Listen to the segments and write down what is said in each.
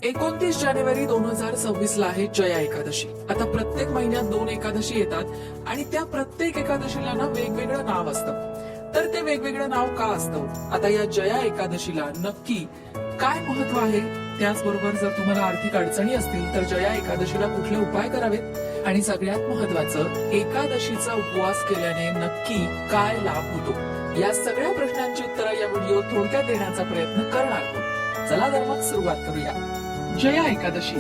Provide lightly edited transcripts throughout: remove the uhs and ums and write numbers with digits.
29 जानेवारी 2026 ला आहे जया एकादशी. आता प्रत्येक महिन्यात 2 एकादशी येतात आणि त्या प्रत्येक एकादशीला ना वेगवेगळं नाव असतं. तर ते वेगवेगळं नाव का असतं? आता या जया एकादशीला नक्की काय महत्व आहे? त्याचबरोबर जर तुम्हाला आर्थिक अडचणी असतील तर जया एकादशीला कुठले उपाय करावेत आणि सगळ्यात महत्वाचं एकादशीचा उपवास केल्याने नक्की काय लाभ होतो, या सगळ्या प्रश्नांची उत्तरं या व्हिडिओ थोडक्यात देण्याचा प्रयत्न करणार आहोत. चला तर मग सुरुवात करूया. जया एकादशी.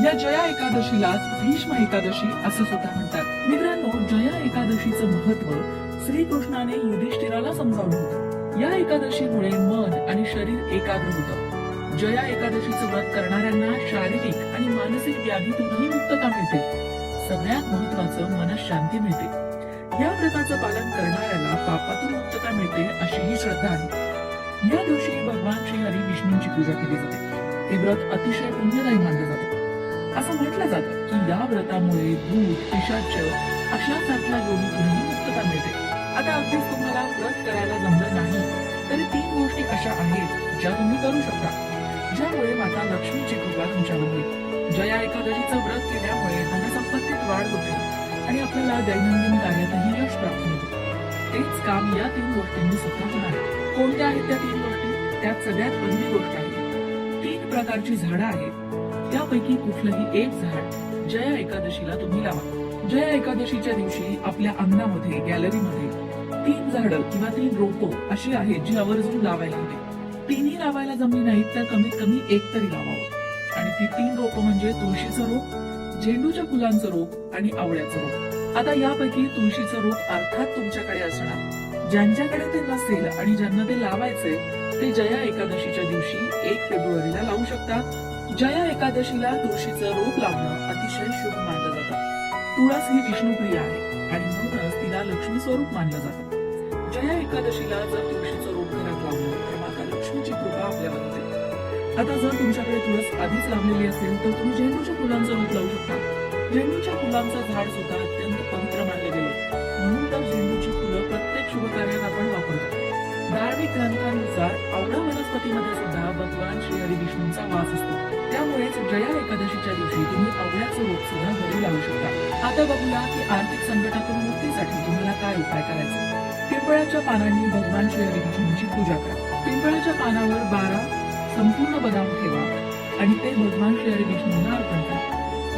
या जया एकादशीलाच भीष्म एकादशी असं सुद्धा म्हणतात. मित्रांनो, जया एकादशीचं महत्व श्रीकृष्णाने युधिष्ठिराला समजावलं होतं. या एकादशीमुळे मन आणि शरीर एकाग्र होतं. जया एकादशीचं व्रत करणाऱ्यांना शारीरिक आणि मानसिक व्याधीतूनही मुक्तता मिळते. सगळ्यात महत्वाचं मनशांती मिळते. या व्रताचं पालन करणाऱ्याला पापातून मुक्तता मिळते अशी ही श्रद्धा आहे. या दिवशी भगवान श्री हरी विष्णूंची पूजा केली जाते. हे व्रत अतिशय पुण्यदायी मानलं जातं. असं म्हटलं जातं की या व्रतामुळे भूत, पिशाच अशा सारख्या योनीतूनही मुक्तता मिळते. आता अगदीच तुम्हाला व्रत करायला जमलं नाही तरी 3 गोष्टी अशा आहेत ज्या तुम्ही करू शकता, ज्यामुळे माता लक्ष्मीची कृपा तुमच्यावर होईल. जया एकादशीचं व्रत केल्यामुळे धनसंपत्तीत वाढ होते आणि आपल्याला दैनंदिन कार्यातही यश प्राप्त होते. तेच काम या 3 गोष्टींनी सुद्धा होणार आहे. कोणत्या आहेत त्या 3 गोष्टी? त्यात सगळ्यात पहिली गोष्ट आहे, 3 प्रकारची झाडं आहेत. त्यापैकी कुठलंही एक झाड जया एकादशीला तुम्ही लावा. जया एकादशीच्या दिवशी आपल्या अंगणामध्ये, गॅलरीमध्ये 3 झाडं किंवा 3 रोपं अशी आहेत जी आवर्जून लावायला हवी. 3ही लावायला जमली नाहीत तर कमीत कमी 1 तरी लावावं. आणि ती 3 रोपं म्हणजे तुळशीचं रोप, झेंडूच्या फुलांचं रोप आणि आवळ्याचं रोप. आता यापैकी तुळशीचं रोप अर्थात तुमच्याकडे असणार. ज्यांच्याकडे ते नसेल आणि ज्यांना ते लावायचे ते जया एकादशीच्या दिवशी 1 फेब्रुवारीला लावू शकतात. जया एकादशीला तुळशीचं रोप लावणं अतिशय शुभ मानलं जातं. तुळस ही विष्णुप्रिय आहे आणि म्हणूनच तिला लक्ष्मी स्वरूप मानलं जातं. जया एकादशीला जर तुळशीचं रोप घरात लावलं तर माता लक्ष्मीची कृपा आपल्यावर होते. आता जर तुमच्याकडे तुळस आधीच लावलेली असेल तर तुम्ही झेंडूच्या फुलांचं रोप लावू शकता. झेंडूच्या फुलांचं झाड सुद्धा अत्यंत पवित्र मानले गेले, म्हणून तर झेंडूची फुलं प्रत्येक शुभ कार्यात आपण वापरतो. धार्मिक ग्रंथांनुसार आवळा वनस्पतीमध्ये सुद्धा भगवान श्री हरी विष्णूंचा वास असतो. त्यामुळेच जया एकादशीच्या दिवशी तुम्ही आवळ्याचं रोप सुद्धा घरी लावू शकता. आता बघूया की आर्थिक संकटातून मुक्तीसाठी तुम्हाला काय उपाय करायचे. पिंपळाच्या पानांनी भगवान श्री हरी विष्णूंची पूजा करा. पिंपळाच्या पानावर 12 संपूर्ण बदाम ठेवा आणि ते भगवान श्री हरी विष्णूंना अर्पण करा.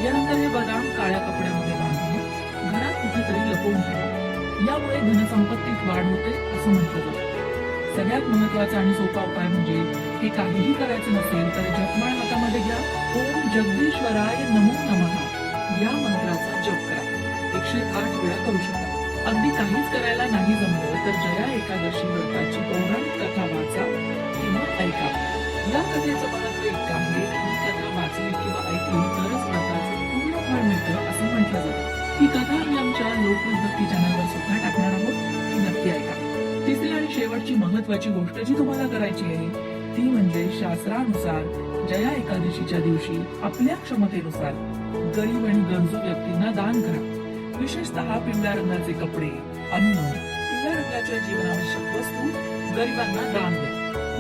यानंतर हे बदाम काळ्या कपड्यामध्ये बांधून घरात कुठेतरी लपवून ठेवा. यामुळे धनसंपत्तीत वाढ होते असं म्हटलं जातं. सगळ्यात महत्वाचा आणि सोपा उपाय म्हणजे हे काहीही करायचं नसेल तर जपमाळ हातामध्ये घ्या. ओम जगदीश्वराय नमो नमः या मंत्राचा जप करा. 108 वेळा करू शकता. अगदी काहीच करायला नाही जमलं तर जया एकादशी व्रताची पौराणिक कथा वाचा किंवा ऐका. या कथेचं महत्व इतकं आहे की ही कथा वाचली किंवा ऐकली तरच व्रताचं पूर्ण फळ मिळतं असं म्हटलं जातं. ही कथा आम्ही आमच्या लोकभक्ती चॅनलवर सुद्धा टाकणार आहोत, ती नक्की ऐका. तिसरी आणि शेवटची महत्वाची गोष्ट जी तुम्हाला करायची आहे ती म्हणजे शास्त्रानुसार जया एकादशीच्या दिवशी आपल्या क्षमतेनुसार गरीब आणि गरजू व्यक्तींना दान करा. विशेषतः पिवळ्या रंगाचे कपडे, अन्न, पिवळ्या रंगाच्या जीवनावश्यक वस्तू गरिबांना दान द्या.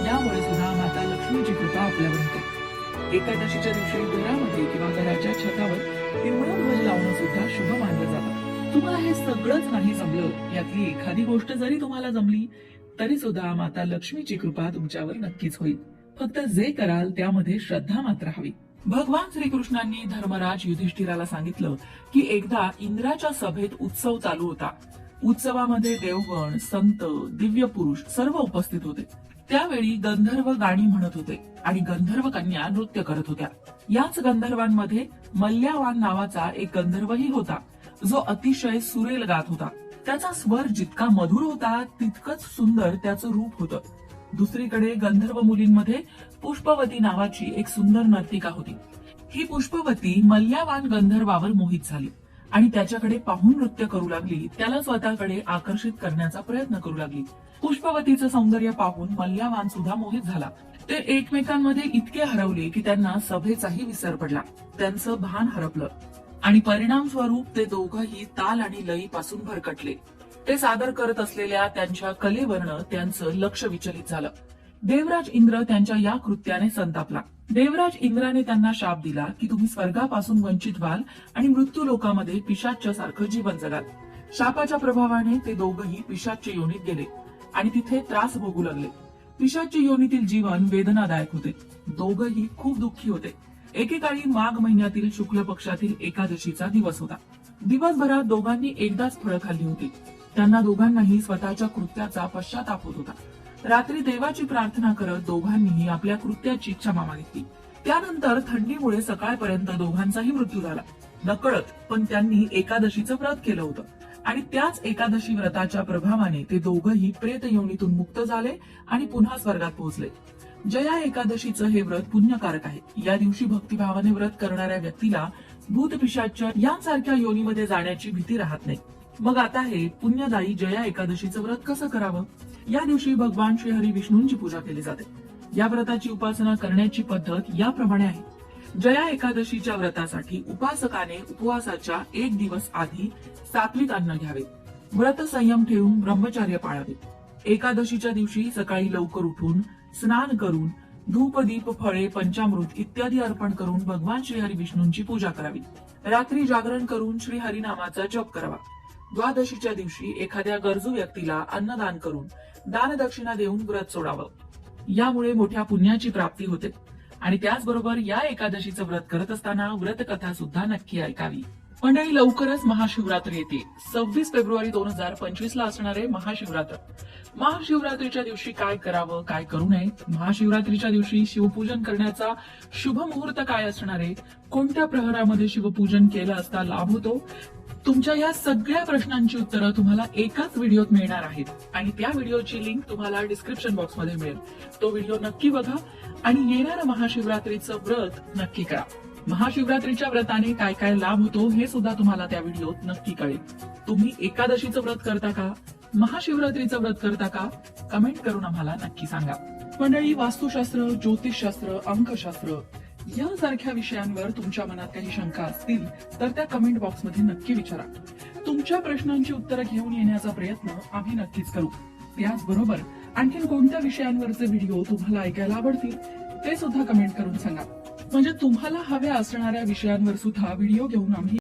यामुळे सुद्धा माता लक्ष्मीची कृपा आपल्यावर होते. एकादशीच्या दिवशी घरामध्ये किंवा घराच्या छतावर पिवळा ध्वज लावणं सुद्धा शुभ मानलं जातं. तुम्हाला हे सगळंच नाही जमलं, यातली एखादी गोष्ट जरी तुम्हाला जमली तरी सुद्धा माता लक्ष्मीची कृपा तुमच्यावर नक्कीच होईल. फक्त जे कराल त्यामध्ये श्रद्धा मात्र हवी. भगवान श्रीकृष्णांनी धर्मराज युधिष्ठिराला सांगितलं की एकदा इंद्राच्या सभेत उत्सव चालू होता. उत्सवामध्ये देवगण, संत, दिव्य पुरुष सर्व उपस्थित होते. त्यावेळी गंधर्व गाणी म्हणत होते आणि गंधर्व कन्या नृत्य करत होत्या. याच गंधर्वांमध्ये मल्ल्यावान नावाचा एक गंधर्वही होता जो अतिशय सुरेल गात होता. त्याचा स्वर जितका मधुर होता तितकंच सुंदर त्याचं रूप होतं. दुसरीकडे गंधर्व मुलींमध्ये पुष्पवती नावाची एक सुंदर नर्तिका होती. ही पुष्पवती मल्ल्यावान गंधर्वावर मोहित झाली आणि त्याच्याकडे पाहून नृत्य करू लागली. त्याला स्वतःकडे आकर्षित करण्याचा प्रयत्न करू लागली. पुष्पवतीचं सौंदर्य पाहून मल्ल्यावान सुद्धा मोहित झाला. ते एकमेकांमध्ये इतके हरवले की त्यांना सभेचाही विसर पडला. त्यांचं भान हरपलं आणि परिणाम स्वरूप ते दोघंही ताल आणि लयीपासून भरकटले. ते सादर करत असलेल्या त्यांच्या कलेवरनं त्यांचं लक्ष विचलित झालं. देवराज इंद्र त्यांच्या या कृत्याने संतापला. देवराज इंद्राने त्यांना शाप दिला की तुम्ही स्वर्गापासून वंचित व्हाल आणि मृत्यू लोकामध्ये पिशाच्च्या सारखं जीवन जगाल. शापाच्या प्रभावाने ते दोघंही पिशाच्य योनीत गेले आणि तिथे त्रास भोगू लागले. पिशाच्य योनीतील जीवन वेदनादायक होते. दोघंही खूप दुःखी होते. एकेकाळी माघ महिन्यातील शुक्ल पक्षातील एकादशीचा दिवस होता. दिवसभरात दोघांनी एकदाच फळं खाल्ली होती. त्यांना दोघांनाही स्वतःच्या कृत्याचा पश्चाताप होत होता. रात्री देवाची प्रार्थना करत दोघांनीही आपल्या कृत्याची क्षमा मागितली. त्यानंतर थंडीमुळे सकाळपर्यंत दोघांचाही मृत्यू झाला. नकळत पण त्यांनी एकादशीचं व्रत केलं होतं आणि त्याच एकादशी व्रताच्या प्रभावाने ते दोघंही प्रेत योनीतून मुक्त झाले आणि पुन्हा स्वर्गात पोहोचले. जया एकादशीचं हे व्रत पुण्यकारक आहे. या दिवशी भक्तिभावाने व्रत करणाऱ्या व्यक्तीला भूत पिशाच्य यांसारख्या योनीमध्ये जाण्याची भीती राहत नाही. मग आता हे पुण्यदायी जया एकादशीचं व्रत कसं करावं? या दिवशी भगवान श्री हरी विष्णूंची पूजा केली जाते. या व्रताची उपासना करण्याची पद्धत याप्रमाणे आहे. जया एकादशीच्या व्रतासाठी उपासकाने उपवासाच्या एक दिवस आधी सात्विक अन्न घ्यावे. व्रत संयम ठेवून ब्रह्मचर्य पाळावे. एकादशीच्या दिवशी सकाळी लवकर उठून स्नान करून धूप दीप फळे पंचामृत इत्यादी अर्पण करून भगवान श्री हरी विष्णूंची पूजा करावी. रात्री जागरण करून श्री हरिनामाचा जप करावा. द्वादशीच्या दिवशी एखाद्या गरजू व्यक्तीला अन्नदान करून दानदक्षिणा देऊन व्रत सोडावं. यामुळे मोठ्या पुण्याची प्राप्ती होते. आणि त्याचबरोबर या एकादशीचं व्रत करत असताना व्रतकथा सुद्धा नक्की ऐकावी. मंडळी, लवकरच महाशिवरात्री येते. 26 फेब्रुवारी 2025 ला असणारे महाशिवरात्र. महाशिवरात्रीच्या दिवशी काय करावं, काय करू नये? महाशिवरात्रीच्या दिवशी शिवपूजन करण्याचा शुभ मुहूर्त काय असणार आहे? कोणत्या प्रहरामध्ये शिवपूजन केलं असता लाभ होतो? तुमच्या या सगळ्या प्रश्नांची उत्तरं तुम्हाला एकाच व्हिडिओत मिळणार आहेत आणि त्या व्हिडिओची लिंक तुम्हाला डिस्क्रिप्शन बॉक्समध्ये मिळेल. तो व्हिडिओ नक्की बघा आणि येणारं महाशिवरात्रीचं व्रत नक्की करा. महाशिवरात्रीच्या व्रताने काय काय लाभ होतो हे सुद्धा तुम्हाला त्या व्हिडिओत नक्की कळेल. तुम्ही एकादशीचं व्रत करता का? महाशिवरात्रीचं व्रत करता का? कमेंट करून आम्हाला नक्की सांगा. मंडळी, वास्तुशास्त्र, ज्योतिषशास्त्र, अंकशास्त्र यासारख्या विषयांवर तुमच्या मनात काही शंका असतील तर त्या कमेंट बॉक्समध्ये नक्की विचारा. तुमच्या प्रश्नांची उत्तरं घेऊन येण्याचा प्रयत्न आम्ही नक्कीच करू. त्याचबरोबर आणखीन कोणत्या विषयांवरचे व्हिडिओ तुम्हाला ऐकायला आवडतील ते सुद्धा कमेंट करून सांगा. म्हणजे तुम्हाला हव्या असणाऱ्या विषयांवर सुद्धा व्हिडिओ घेऊन आम्ही